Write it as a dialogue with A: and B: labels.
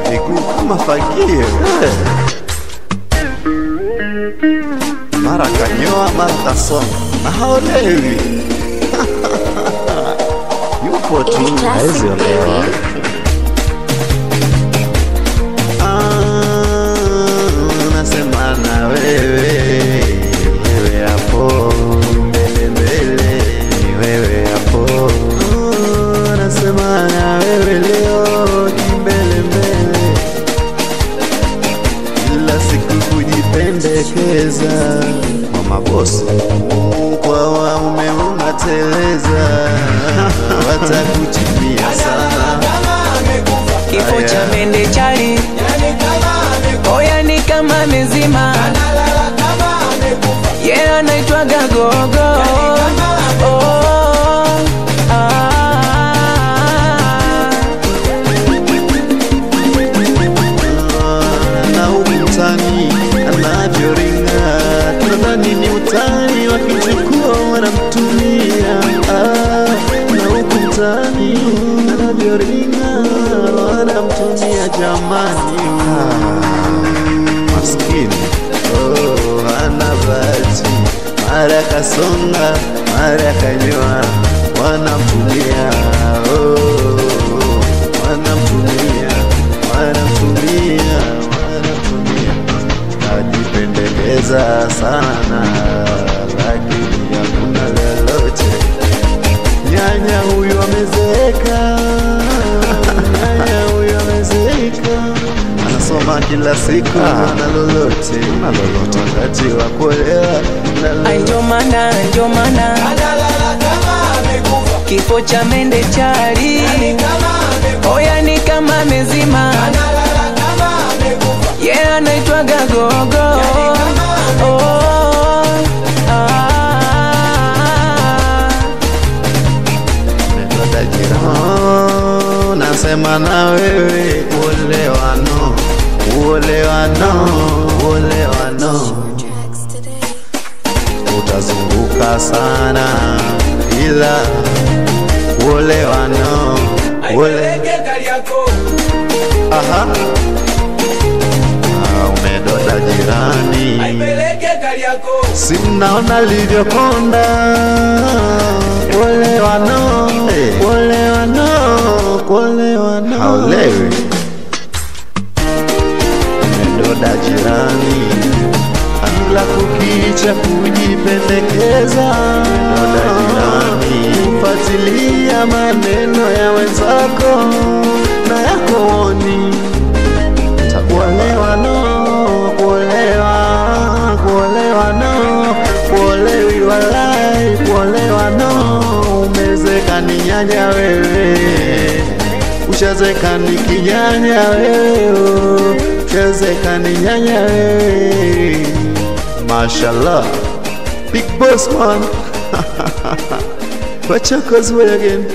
A: Viguu kama fagio, mara kanyoa mara kasonga na haolewi. Yupo tu hawezi olewa. Nasema na wewe hapo mbele mbele, wewe hapo. Nasema na wewe leo mbele mbele, kila siku kujipendekeza kwa mabosi, kwa waume unateleza, watakuchimia sana.
B: Kifo cha mende chali, oya ni kama mezima, yeah anaitwa Gagogo.
A: Na ukutani anavyoringa, tunadhani ni utani, wakichukua wanamtumia. Na ukutani anavyoringa, wanamtumia jamani. Maskini hana bahati, mara kasonga mara kanyoa, wanamtumia wanamtumia wanamtumia wanamtumia. Najipendekeza sana lakini hakuna lolote. Nyanya huyu amezeeka, nyanya huyu amezeeka, anasoma kila siku na lolote wakati wa kuolewa.
B: Ndio maana kifo cha mende chali, oya ni kama mezima, yeah anaitwa Gagogo.
A: Nasema na wewe uolewano, uolewano, uolewano. Utazunguka sana ila uolewano, aha. Umedoda jirani, si mnaona livyokonda. Uolewano, uolewano, uolewano. Haolewi. Umedoda jirani, ila kukicha kujipendekeza. Umedoda jirani, fuatilia maneno ya wenzako na yako woni. Kuolewano, kuolewa, kuolewano, kuolewi walai, kuolewano. Umezeka ni nyanya wewe, ushazeka ni kinyanya wewe, ushazeka ni nyanya wewe. Mashallah, big boss man. Wacha kazi again.